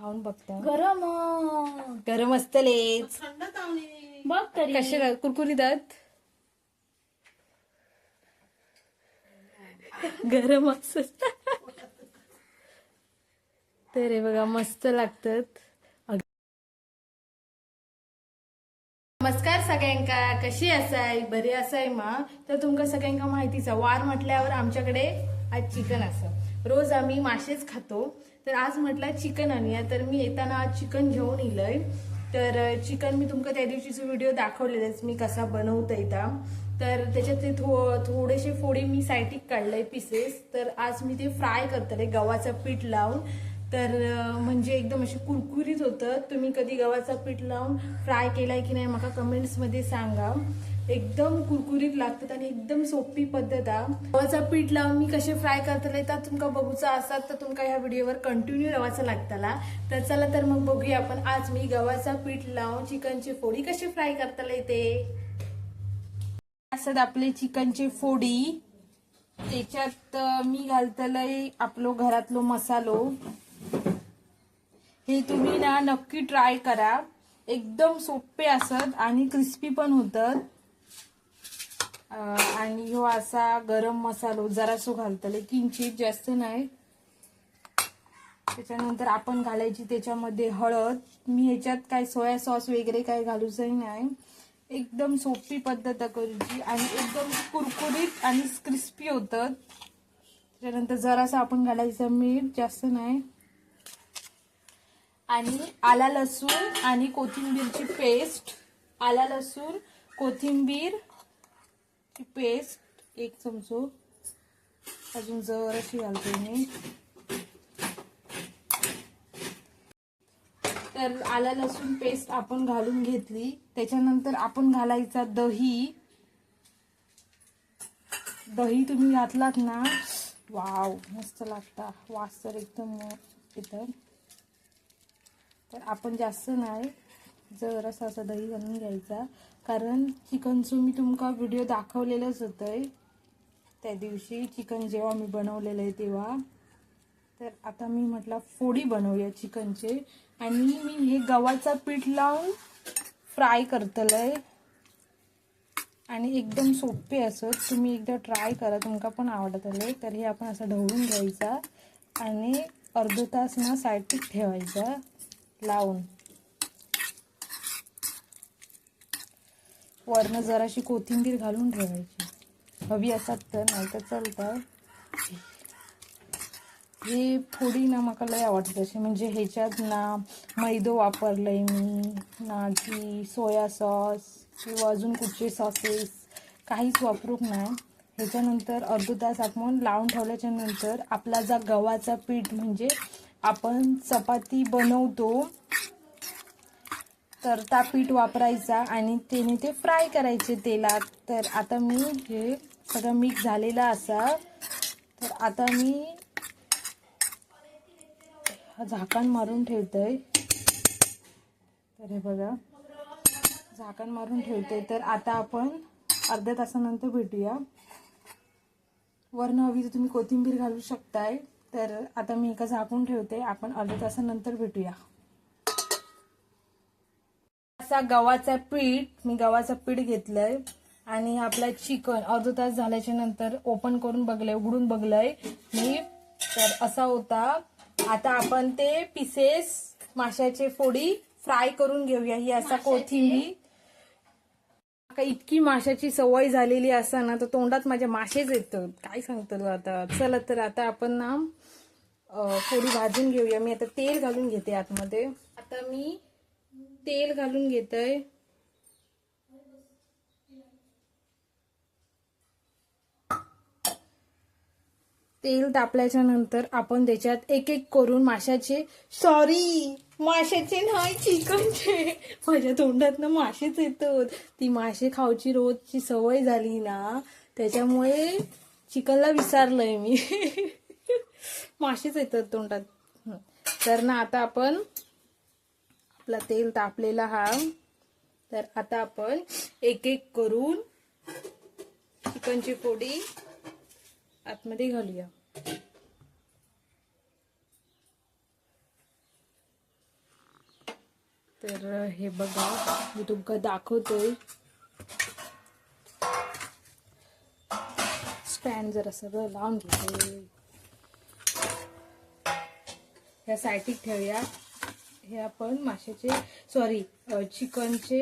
खाऊन बघता. गरम गरम असतलेच बघ तरी कसे कुरकुरीत आहेत. गरम असत तर हे बघा मस्त लागतात. नमस्कार सगळ्यांका, कशी असाय? बरी असाय मा? तर तुमका सगळ्यांका माहितीच वार म्हटल्यावर आमच्याकडे आज चिकन असं. रोज आम्ही मासेच खातो, तर आज म्हटलं चिकन आणूया. तर मी येताना आज चिकन घेऊन इलय. तर चिकन मी तुमका त्या दिवशीचा व्हिडिओ दाखवलेलाच मी कसा बनवता ता. तर त्याच्यात ते थोडेसे फोडी मी साईटिक काढले पीसेस. तर आज मी ते फ्राय करतले गव्हाचं पीठ लावून. तर म्हणजे एकदम असे कुरकुरीत होतं. तुम्ही कधी गव्हाचं पीठ लावून फ्राय केलाय की नाही मला कमेंट्समध्ये सांगा. एकदम कुरकुरीत लागतात आणि एकदम सोपी पद्धत आहे. गव्हाचं पीठ लावून मी कसे फ्राय करतले तर तुमका बघूचा असतात तर तुमका ह्या व्हिडिओवर कंटिन्यू राहायचं लागताला. तर चला तर मग बघूया आपण आज मी गव्हाचं पीठ लावून चिकनची फोडी कशी फ्राय करतले ते. असतात आपले चिकनची फोडी. त्याच्यात मी घालतलंय आपलो घरातलो मसालो. हे तुम्ही ना नक्की ट्राय करा. एकदम सोपे असत आणि क्रिस्पी पण होतात. आणि हो असा गरम मसालो जरासो घालतले, किंचित जास्त नाही. त्याच्यानंतर आपण घालायची त्याच्यामध्ये हळद. मी ह्याच्यात काय सोया सॉस वगैरे काय घालूचही नाही. एकदम सोपी पद्धत करूची आणि एकदम कुरकुरीत आणि क्रिस्पी होतात. त्याच्यानंतर जरासं आपण घालायचं मीठ, जास्त नाही. आणि आला लसूण आणि कोथिंबीरची पेस्ट. आला लसूण कोथिंबीर ची पेस्ट 1 चमचो. अजून जराशी घालते मी. तर आला लसूण पेस्ट आपण घालून घेतली. त्याच्यानंतर आपण घालायचा दही. दही तुम्ही घातलात ना, वाव मस्त लागता. वास तर एकदम येतं. तर आपण जास्त नाही, जरासा असं दही घालून घ्यायचा. कारण चिकनचं मी तुमका व्हिडिओ दाखवलेलंच होतं त्या दिवशी, चिकन जेव्हा मी बनवलेलं आहे तेव्हा. तर आता मी म्हटलं फोडी बनवूया चिकनचे. आणि मी हे गव्हाचं पीठ लावून फ्राय करतलंय आणि एकदम सोपे असत. तुम्ही एकदा ट्राय करा, तुमका पण आवडतलंय. तर हे आपण असं ढवळून घ्यायचा आणि अर्धा तास ना साईडला ठेवायचा लावून. वरनं जराशी कोथिंबीर घालून ठेवायची, हवी असतात तर, नाही तर चालतं. हे फोडी ना मला लय आवडते तसे. म्हणजे ह्याच्यात ना मैदो वापरलंय मी, ना की सोया सॉस किंवा अजून कुठचे सॉसेस काहीच वापरूक नाही. ह्याच्यानंतर अर्धा तास आपण लावून ठेवल्याच्या नंतर आपला जा गव्हाचा पीठ म्हणजे आपण चपाती बनवतो तर त्या पीठ वापरायचा आणि त्याने ते फ्राय करायचे तेलात. तर आता मी हे सगळं मिक्स झालेलं असा. तर आता मी झाकण मारून ठेवतोय. तर हे बघा झाकण मारून ठेवते. तर आता आपण अर्ध्या तासानंतर भेटूया. वरनं हवी तर तुम्ही कोथिंबीर घालू शकताय. तर आता मी एका झाकून ठेवते, आपण अर्ध्या तासानंतर भेटूया. असा गव्हाचा पीठ, मी गव्हाचं पीठ घेतलंय आणि आपला चिकन अर्धा तास झाल्याच्या नंतर ओपन करून बघलंय, उघडून बघलंय मी. तर असा होता. आता आपण ते पीसेस माशाचे फोडी फ्राय करून घेऊया. ही असा कोथिंबीर. इतकी माशाची सवय झालेली असा ना, तर तोंडात माझ्या मासेच येतात. काय सांगतो आता. चला तर आता आपण ना फोडी भाजून घेऊया. मी आता तेल घालून घेते आतमध्ये. आता मी तेल घालून घेतोय. तेल तापल्याच्या नंतर आपण त्याच्यात एक एक करून माशाचे नाही चिकनचे, माझ्या तोंडात ना मासेच येतात. ती मासे खाऊची रोजची सवय झाली ना, त्याच्यामुळे चिकनला विसरलंय मी. मासेच येतात तोंडात. तर ना आता आपण आपला तेल तापलेला हा. तर आता आपण एक एक करून चिकनची फोडी आतमध्ये घालूया. तर हे बघा मी तुमका दाखवतोय. स्टँड जरा सगळं लावून घेते. ह्या साईडीक ठेवूया. हे आपण माशाचे चिकनचे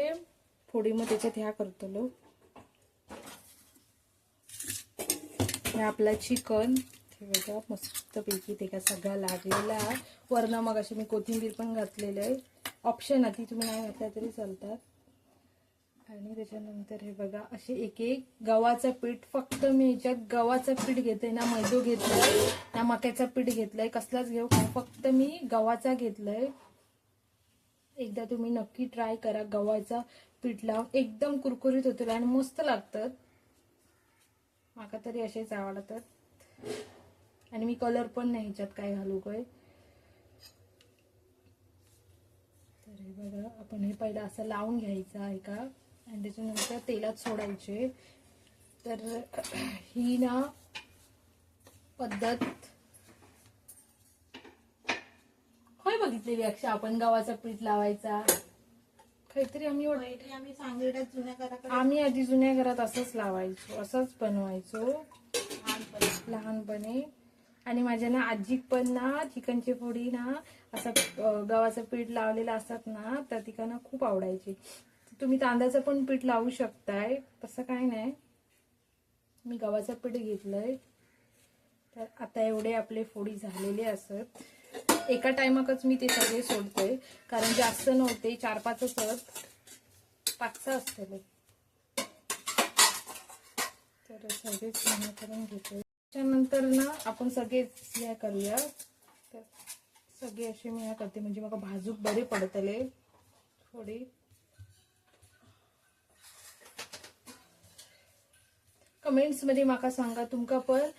फोडी मग त्याच्यात ह्या करतलो. हे आपला चिकन हे बघा मस्तपैकी ते का सगळा लागलेला. वरण मग अशी मी कोथिंबीर पण घातलेलं आहे. ऑप्शन आहे ती तुम्ही नाही घातल्या तरी चालतात. आणि त्याच्यानंतर हे बघा असे एक एक गव्हाचं पीठ. फक्त मी ह्याच्यात गव्हाचं पीठ घेते ना मैदो घेतलाय ना मक्याचं पीठ घेतलंय. कसलाच घेऊ का फक्त मी गव्हाचा घेतलाय. एकदा तुम्ही नक्की ट्राय करा. गव्हाचा पीठ लावून एकदम कुरकुरीत होतील आणि मस्त लागतात. माका तरी असेच आवडतात. आणि मी कलर पण नाही ह्याच्यात काय घालू काय. तर हे बघा आपण हे पहिलं असं लावून घ्यायचं आहे का आणि त्याच्यानंतर तेलात सोडायचे. तर ही ना पद्धत होय बघितलेली अक्षा आपण गव्हाचं पीठ लावायचा काहीतरी आम्ही आधी जुन्या घरात असंच लावायचो. असंच बनवायचो लहानपणी. आणि माझ्या ना आजी पण ना चिकनची फोडी ना असं गव्हाचं पीठ लावलेलं असतात ना तर तिकांना खूप आवडायची. तुम्ही तांदळाचं पण पीठ लावू शकताय तसं काय नाही. मी गव्हाचं पीठ घेतलंय. तर आता एवढे आपले फोडी झालेले असत. एका टायमाकच मी ते सगळे सोडतोय कारण जास्त नव्हते 4-5 5 असतले. तर सगळेच करून घेतोय. त्याच्यानंतर ना आपण सगळेच ह्या करूया. तर सगळे असे मी ह्या करते म्हणजे मला भाजूक बरे पडतले थोडी. कमेंट्स मध्ये माका सांगा तुमका पण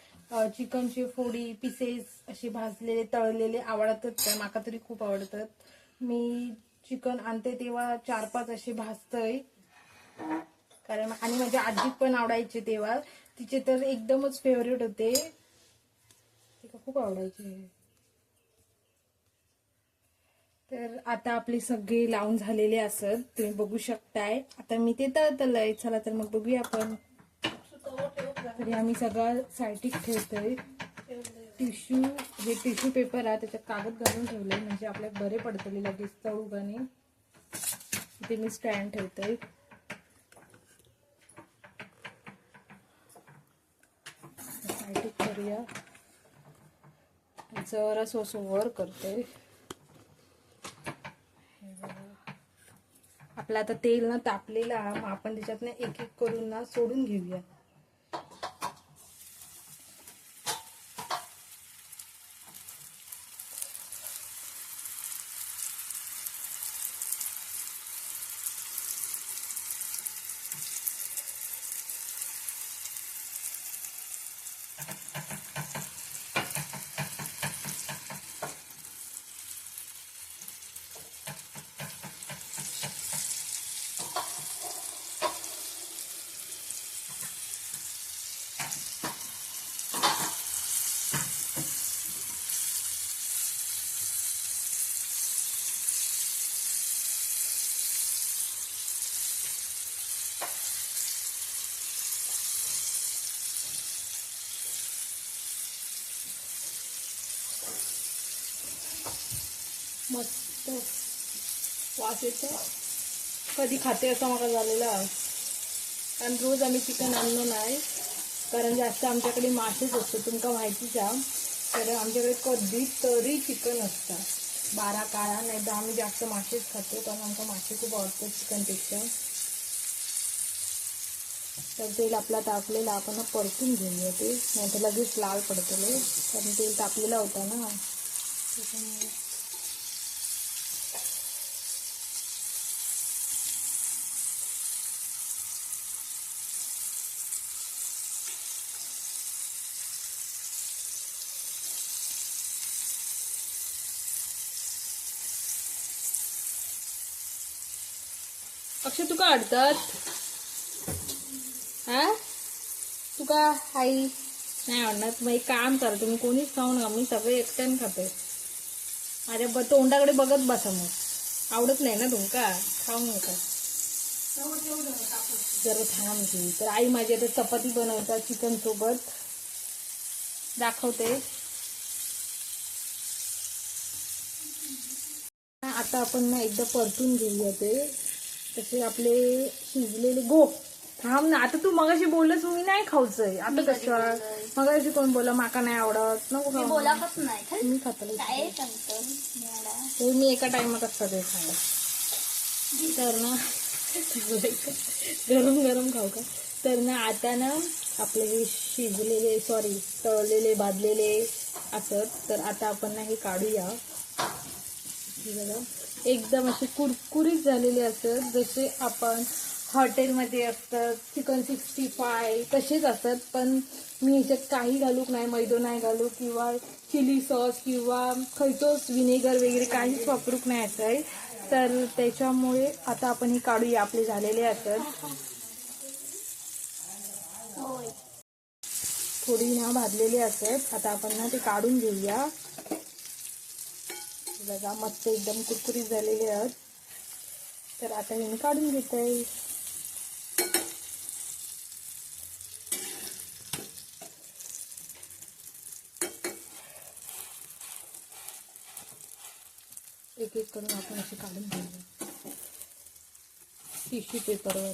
चिकनची फोडी पीसेस असे भाजलेले तळलेले आवडतात का. माका तरी खूप आवडतात. मी चिकन आणते तेव्हा 4-5 असे भाजतय कारण आणि माझ्या आजी पण आवडायचे तेव्हा. तिचे तर एकदमच फेवरेट होते. तिला खूप आवडायचे. तर आता आपले सगळे लावून झालेले असत तुम्ही बघू शकताय. आता मी ते तळतलंय. चला तर मग बघूया आपण. तरी आम्ही सगळं साईडीक ठेवतोय. टिश्यू पेपर आहे त्याच्यात कागद घालून ठेवलंय म्हणजे आपल्याला बरे पडतले लगेच तळूगाने. इथे मी स्टँड ठेवतोय. साईडीक करूया. जरासं असं वर करतोय. आपलं आता तेल ना तापलेलं आहे मग आपण त्याच्यात ना एक एक करून ना सोडून घेऊया. मस्त वास येतो. कधी खाते असं मला झालेलं आहे कारण रोज आम्ही चिकन आणलो नाही कारण जास्त आमच्याकडे मासेच असतो तुमका माहितीच आहे. तर आमच्याकडे कधी तरी चिकन असतात 12 काळा नाही तर आम्ही जास्त मासेच खातो कारण आमका मासे खूप आवडतात चिकनपेक्षा. तर तेल आपला तापलेला आपण परतून घेऊया ते नाही तर लगेच लाल पडतले कारण तेल तापलेला होता ना त्याच्यामुळे. अक्षय तुका आवडतात हा तुका आई नाही आवडणार. मग एक काम करा तुम्ही कोणीच खाऊ नका मी सगळे एकट्याने खाते. माझ्या तोंडाकडे बघत बसा मग आवडत नाही ना तुमका, खाऊ नका जरा थांब घे. तर आई माझी आता चपाती बनवतात चिकन सोबत, दाखवते. आता आपण ना एकदा परतून घेऊया ते. तसे आपले शिजलेले गो थांब ना, आता तू मगाशी बोलच मी नाही खाऊचंय आता कसं. मगाशी कोण बोला माका नाही आवडत नको खाऊ. बोलाकच नाही मी खातो काय सांगतो मॅडम. ते मी एका टाइमात असतं ते खायला. तर ना गरम गरम खाऊ का. तर ना आता ना आपले हे शिजलेले सॉरी तळलेले भाजलेले असत. तर आता आपण ना हे काढूया. हे बघा एकदम असे कुरकुरीत झालेले असत, जसे आपण हॉटेलमध्ये असतात चिकन 65 तसेच असतात. पण मी ह्याच्यात काही घालूक नाही, मैदा नाही घालू किंवा चिली सॉस किंवा खयचोच विनेगर वगैरे काहीच वापरूक नाही असं आहे. तर त्याच्यामुळे आता आपण हे काढूया. आपले झालेले असतात होय. थोडी ना भाजलेले असतात. आता आपण ना ते काढून घेऊया. बघा मस्त एकदम कुरकुरीत झालेले आहेत. तर आता हे मी काढून घेत आहे. एक एक करून आपण असे काढून घेऊया टिश्यू पेपरवर.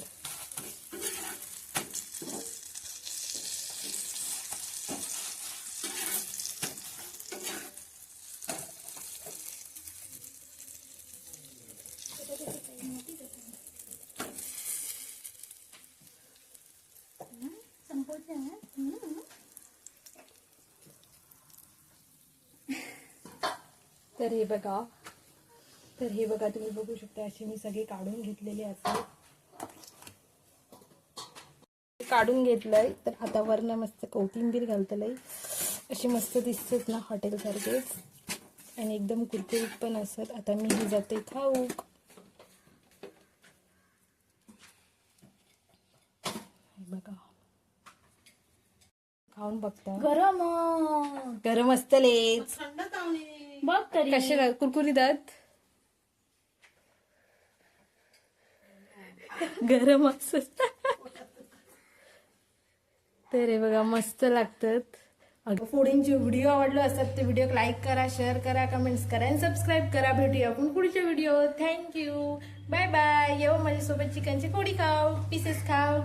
संपवते ना. तर हे बघा तुम्ही बघू शकता असे मी सगळे काढून घेतलेले असतात. काढून घेतलंय. तर आता वरनं मस्त कोथिंबीर घालतलंय. असे मस्त दिसतात ना हॉटेल सारखेच आणि एकदम कुरकुरीत पण असतात. आता मी ही जाते खाऊ. बघा खाऊन बघता. गरम गरम असतलेच. बघ तरी. कसे कुरकुरीत आहेत. गरम असत. तर हे बघा मस्त लागतात. पुढींचे व्हिडिओ आवडले असतात ते व्हिडिओ लाईक करा, शेअर करा, कमेंट्स करा आणि सबस्क्राईब करा. भेटूया आपण पुढच्या व्हिडिओ. Thank you, bye bye. येऊ माझ्यासोबत चिकनची कोडी खाऊ, पीसेस खाऊ.